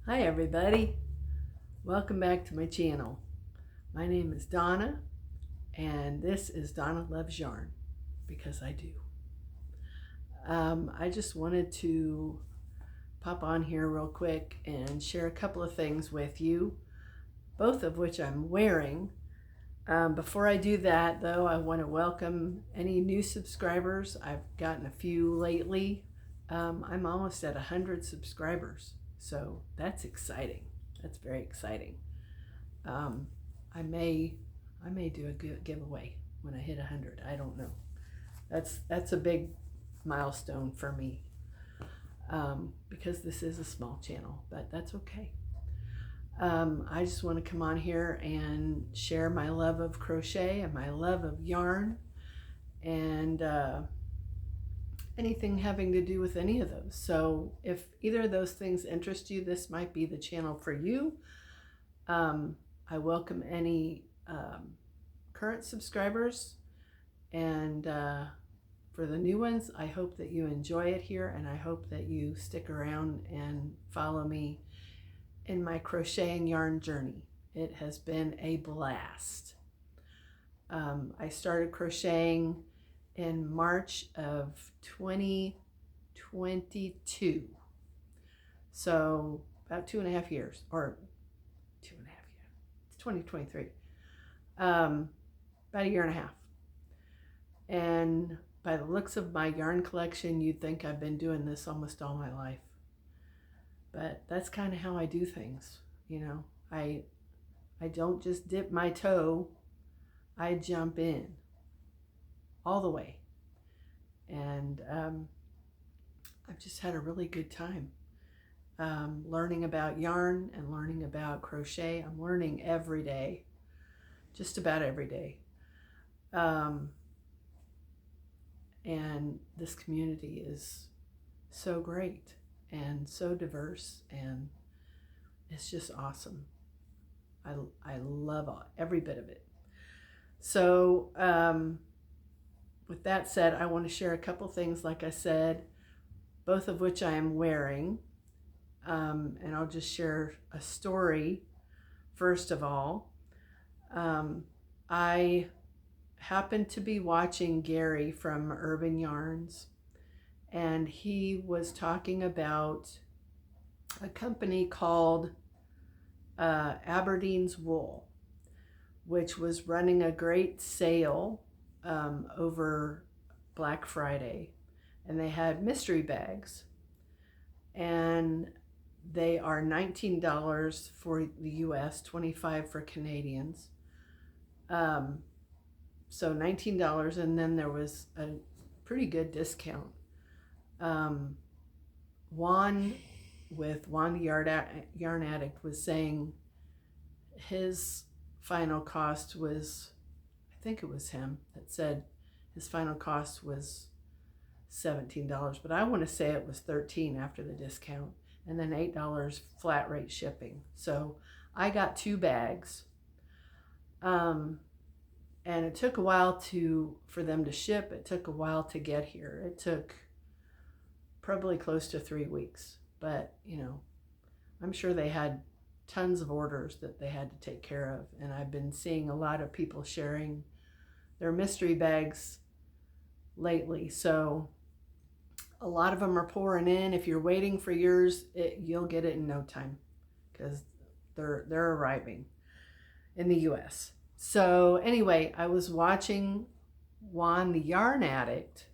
Hi everybody, welcome back to my channel. My name is Donna and this is Donna Loves Yarn, because I do. I just wanted to pop on here real quick and share a couple of things with you, both of which I'm wearing. Before I do that though, I want to welcome any new subscribers. I've gotten a few lately. I'm almost at 100 subscribers, so that's exciting. That's very exciting. Um, I may do a good giveaway when I hit 100. I don't know. That's a big milestone for me, because this is a small channel, but that's okay. I just want to come on here and share my love of crochet and my love of yarn and anything having to do with any of those. So if either of those things interest you, this might be the channel for you. I welcome any current subscribers, and for the new ones, I hope that you enjoy it here, and I hope that you stick around and follow me in my crochet and yarn journey. It has been a blast. I started crocheting in March of 2022. So about 2.5 years, or 2.5 years. It's 2023. About a year and a half. And by the looks of my yarn collection, you'd think I've been doing this almost all my life. But that's kind of how I do things, you know. I don't just dip my toe, I jump in all the way. And I've just had a really good time learning about yarn and learning about crochet. I'm learning every day, just about every day. And this community is so great and so diverse, and it's just awesome. I love every bit of it. So with that said, I want to share a couple things, like I said, both of which I am wearing. And I'll just share a story first of all. I happened to be watching Gary from Urban Yarns, and he was talking about a company called Aberdeen's Wool, which was running a great sale over Black Friday, and they had mystery bags, and they are $19 for the US, $25 for Canadians. So $19, and then there was a pretty good discount. Juan the Yarn Addict was saying his final cost was, I think it was him that said his final cost was $17, but I want to say it was $13 after the discount, and then $8 flat rate shipping. So I got 2 bags, and it took a while for them to ship. It took a while to get here. It took probably close to 3 weeks, but you know, I'm sure they had tons of orders that they had to take care of, and I've been seeing a lot of people sharing their mystery bags lately. So a lot of them are pouring in. If you're waiting for yours, you'll get it in no time, because they're arriving in the US. So anyway, I was watching Juan the Yarn Addict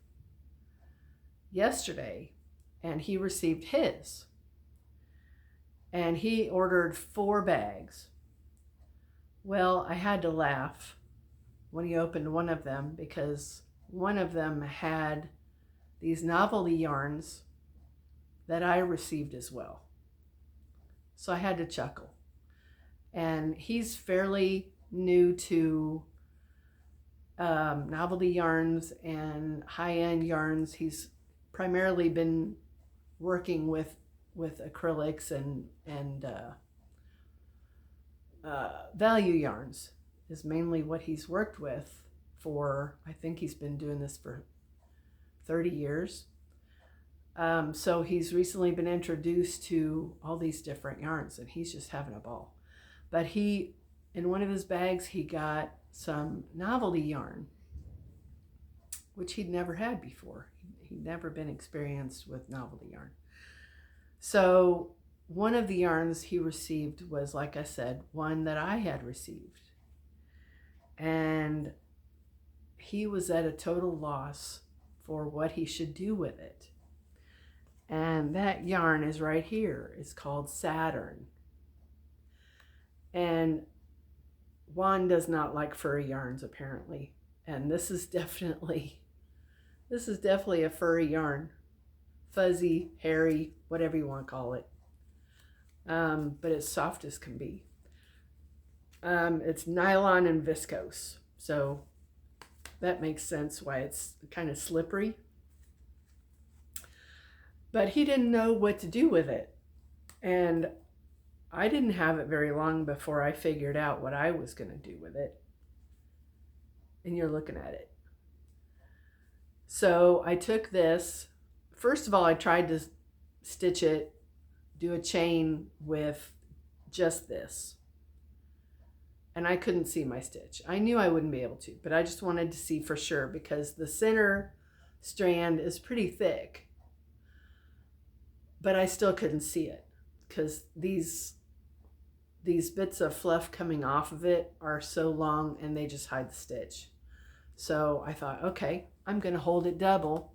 yesterday, and he received his, and he ordered 4 bags. Well, I had to laugh when he opened one of them, because one of them had these novelty yarns that I received as well. So I had to chuckle. And he's fairly new to novelty yarns and high-end yarns. He's primarily been working with acrylics and value yarns is mainly what he's worked with for, I think he's been doing this for 30 years. So he's recently been introduced to all these different yarns, and he's just having a ball. But in one of his bags, he got some novelty yarn, which he'd never had before. He'd never been experienced with novelty yarn. So one of the yarns he received was, like I said, one that I had received. And he was at a total loss for what he should do with it. And that yarn is right here. It's called Saturn. And Juan does not like furry yarns, apparently. And this is definitely a furry yarn. Fuzzy, hairy, whatever you want to call it. But it's soft as can be. It's nylon and viscose. So that makes sense why it's kind of slippery. But he didn't know what to do with it. And I didn't have it very long before I figured out what I was going to do with it. And you're looking at it. So I took this. First of all, I tried to stitch it, do a chain with just this. And I couldn't see my stitch. I knew I wouldn't be able to, but I just wanted to see for sure because the center strand is pretty thick. But I still couldn't see it because these bits of fluff coming off of it are so long and they just hide the stitch. So I thought, okay, I'm going to hold it double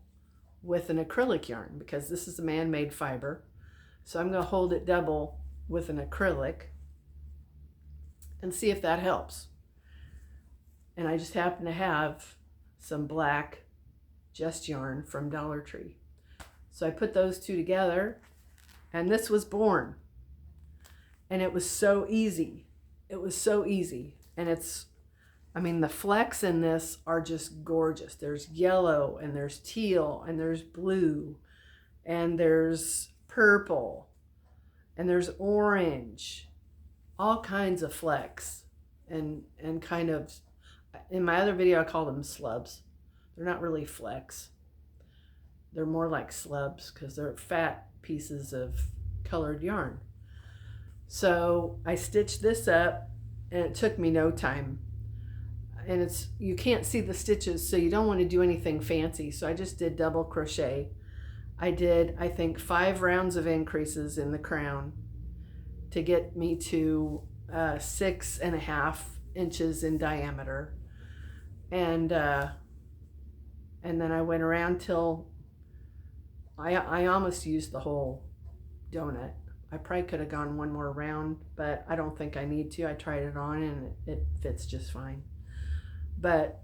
with an acrylic yarn because this is a man-made fiber. So I'm going to hold it double with an acrylic and see if that helps. And I just happen to have some black Just yarn from Dollar Tree. So I put those two together and this was born. And it was so easy. It was so easy. And the flecks in this are just gorgeous. There's yellow and there's teal and there's blue and there's purple and there's orange, all kinds of flecks and kind of, in my other video I call them slubs. They're not really flecks. They're more like slubs because they're fat pieces of colored yarn. So I stitched this up and it took me no time. And you can't see the stitches, so you don't want to do anything fancy. So I just did double crochet. I did, I think, 5 rounds of increases in the crown to get me to 6.5 inches in diameter. And then I went around till I almost used the whole donut. I probably could have gone one more round, but I don't think I need to. I tried it on and it fits just fine. But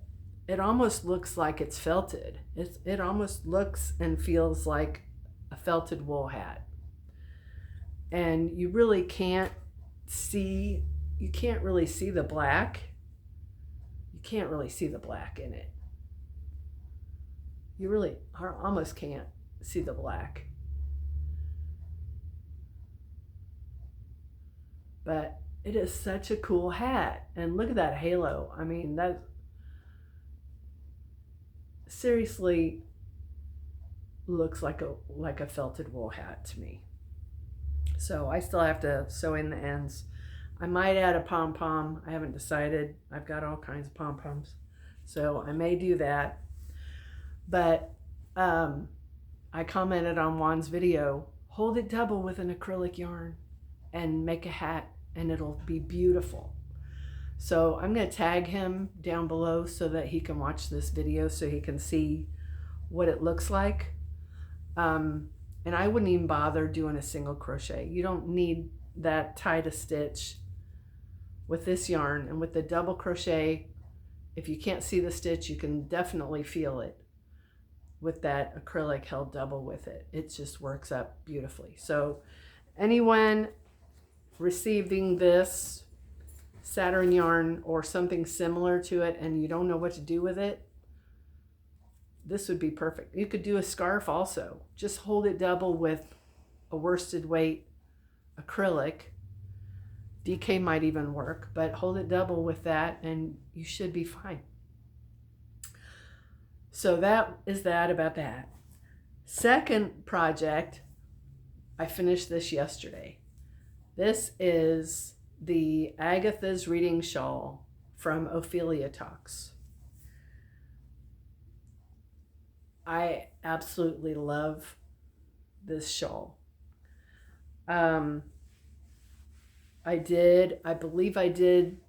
it almost looks like it's felted. It almost looks and feels like a felted wool hat. And you really can't really see the black. You can't really see the black in it. You really almost can't see the black. But it is such a cool hat. And look at that halo. I mean, that seriously looks like a felted wool hat to me. So I still have to sew in the ends. I might add a pom-pom. I haven't decided. I've got all kinds of pom-poms. So I may do that. But I commented on Juan's video, hold it double with an acrylic yarn and make a hat and it'll be beautiful. So I'm going to tag him down below so that he can watch this video so he can see what it looks like. And I wouldn't even bother doing a single crochet. You don't need that tight a stitch with this yarn. And with the double crochet, if you can't see the stitch, you can definitely feel it with that acrylic held double with it. It just works up beautifully. So anyone receiving this Saturn yarn or something similar to it and you don't know what to do with it, this would be perfect. You could do a scarf also. Just hold it double with a worsted weight acrylic. DK might even work, but hold it double with that and you should be fine. So that is that about that. Second project, I finished this yesterday. This is the Agatha's Reading Shawl from Ophelia Talks. I absolutely love this shawl. I believe I did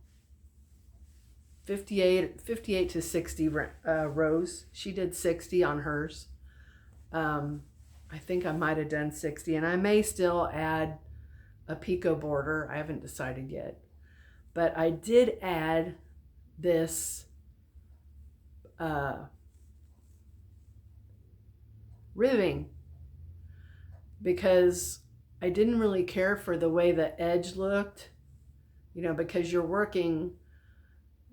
58 to 60 rows. She did 60 on hers. I think I might have done 60, and I may still add a picot border. I haven't decided yet. But I did add this ribbing because I didn't really care for the way the edge looked, you know, because you're working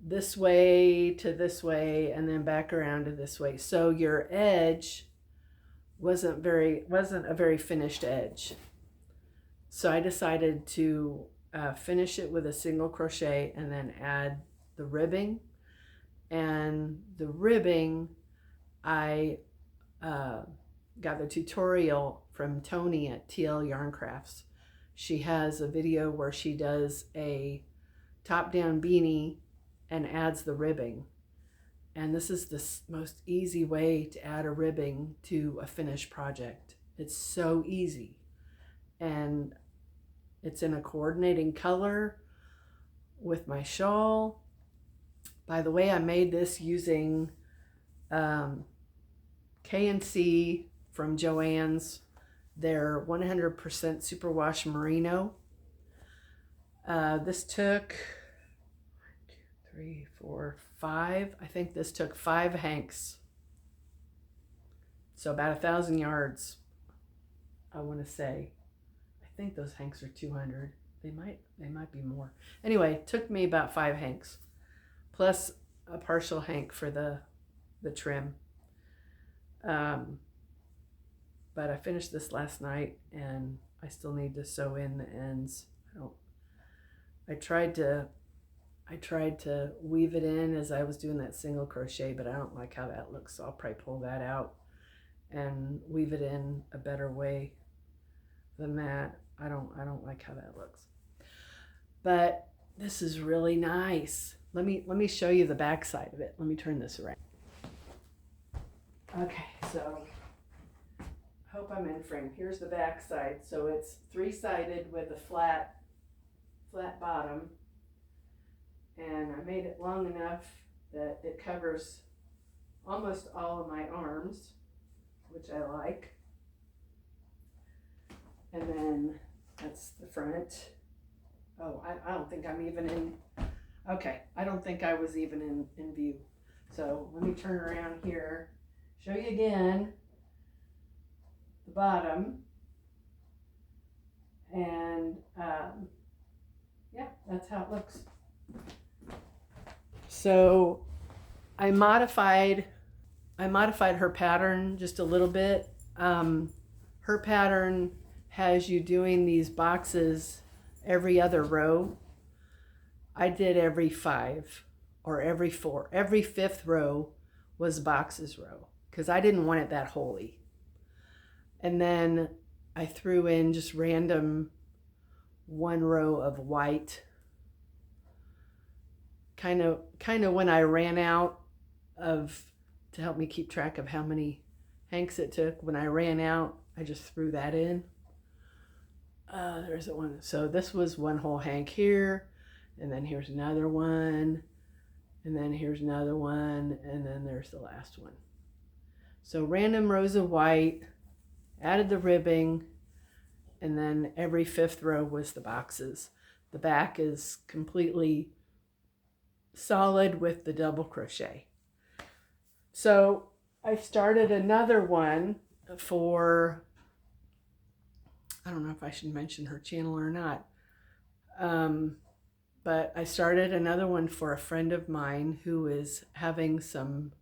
this way to this way and then back around to this way. So your edge wasn't a very finished edge. So I decided to finish it with a single crochet and then add the ribbing. And the ribbing, I got the tutorial from Tony at TL Yarn Crafts. She has a video where she does a top-down beanie and adds the ribbing. And this is the most easy way to add a ribbing to a finished project. It's so easy. And it's in a coordinating color with my shawl. By the way, I made this using K&C from Joann's, their 100% superwash merino. This took 1, 2, 3, 4, 5. I think this took 5 hanks. So about 1,000 yards, I want to say. I think those hanks are 200. They might be more. Anyway, it took me about 5 hanks, plus a partial hank for the trim. But I finished this last night, and I still need to sew in the ends. I tried to weave it in as I was doing that single crochet, but I don't like how that looks, so I'll probably pull that out and weave it in a better way than that. I don't like how that looks. But this is really nice. Let me show you the back side of it. Let me turn this around. Okay, so hope I'm in frame. Here's the back side. So it's 3-sided with a flat bottom. And I made it long enough that it covers almost all of my arms, which I like. And then that's the front. Oh, I don't think I'm even in. Okay, I don't think I was even in view. So let me turn around here, show you again the bottom. And yeah, that's how it looks. So I modified her pattern just a little bit. Her pattern has you doing these boxes every other row. I did every 5 or every 4. Every 5th row was boxes row because I didn't want it that holy. And then I threw in just random 1 row of white. Kind of when I ran out to help me keep track of how many hanks it took. When I ran out, I just threw that in. There's one. So this was 1 whole hank here, and then here's another one, and then here's another one, and then there's the last one. So random rows of white, added the ribbing, and then every 5th row was the boxes. The back is completely solid with the double crochet. So I started another one for, I don't know if I should mention her channel or not, but I started another one for a friend of mine who is having some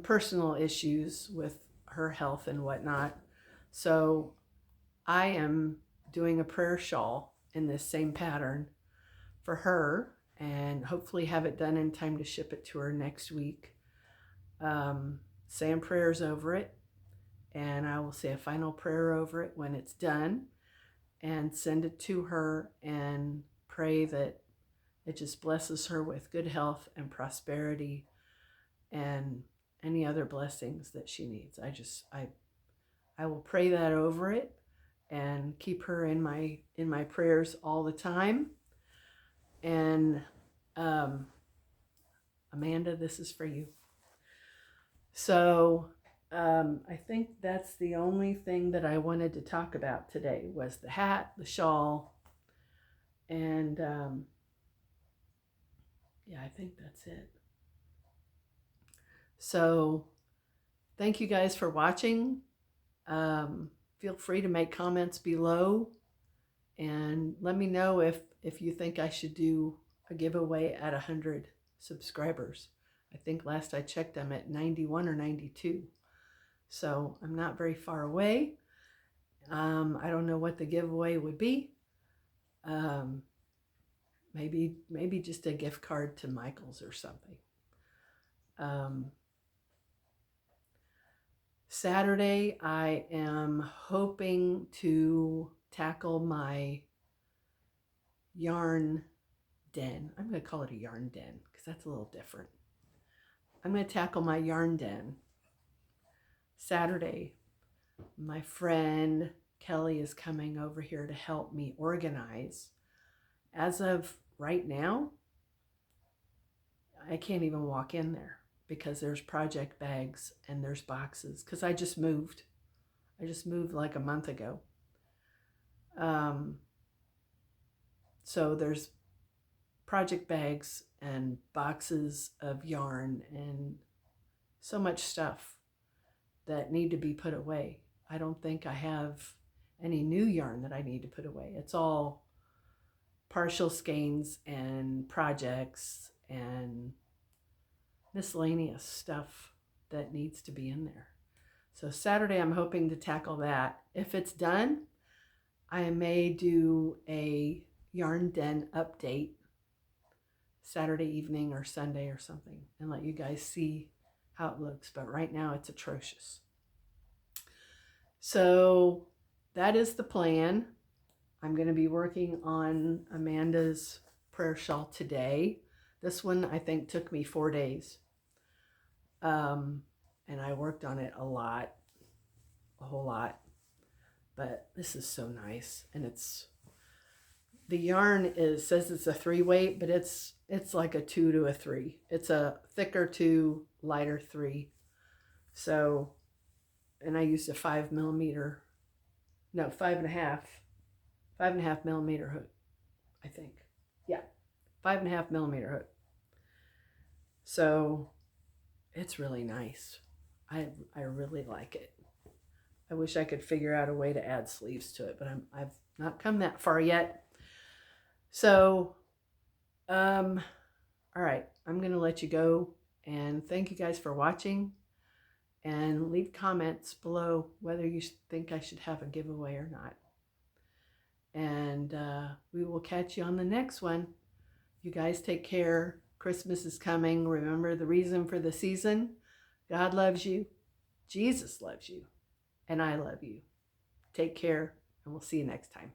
personal issues with her health and whatnot. So I am doing a prayer shawl in this same pattern for her, and hopefully have it done in time to ship it to her next week. saying prayers over it, and I will say a final prayer over it when it's done and send it to her and pray that it just blesses her with good health and prosperity and any other blessings that she needs. I will pray that over it and keep her in my prayers all the time. And Amanda, this is for you. So I think that's the only thing that I wanted to talk about today was the hat, the shawl, and yeah, I think that's it. So thank you guys for watching. Feel free to make comments below and let me know if you think I should do a giveaway at 100 subscribers. I think last I checked I'm at 91 or 92. So I'm not very far away. I don't know what the giveaway would be. Maybe just a gift card to Michael's or something. Saturday, I am hoping to tackle my yarn den. I'm going to call it a yarn den because that's a little different. I'm going to tackle my yarn den Saturday. My friend Kelly is coming over here to help me organize. As of right now, I can't even walk in there because there's project bags and there's boxes because I just moved. I just moved like a month ago. So there's project bags and boxes of yarn and so much stuff that need to be put away. I don't think I have any new yarn that I need to put away. It's all partial skeins and projects and miscellaneous stuff that needs to be in there. So Saturday I'm hoping to tackle that. If it's done, I may do a yarn den update Saturday evening or Sunday or something and let you guys see how it looks. But right now it's atrocious. So that is the plan. I'm going to be working on Amanda's prayer shawl today. This one I think took me 4 days. And I worked on it a whole lot. But this is so nice. And the yarn says it's a 3 weight, but it's like a 2 to a 3. It's a thicker 2, lighter 3. So, and I used a 5.5 millimeter hook, I think. Yeah, 5.5 millimeter hook. So it's really nice. I really like it. I wish I could figure out a way to add sleeves to it, but I've not come that far yet. So, all right, I'm going to let you go and thank you guys for watching and leave comments below whether you think I should have a giveaway or not. And we will catch you on the next one. You guys take care. Christmas is coming. Remember the reason for the season. God loves you. Jesus loves you. And I love you. Take care, and we'll see you next time.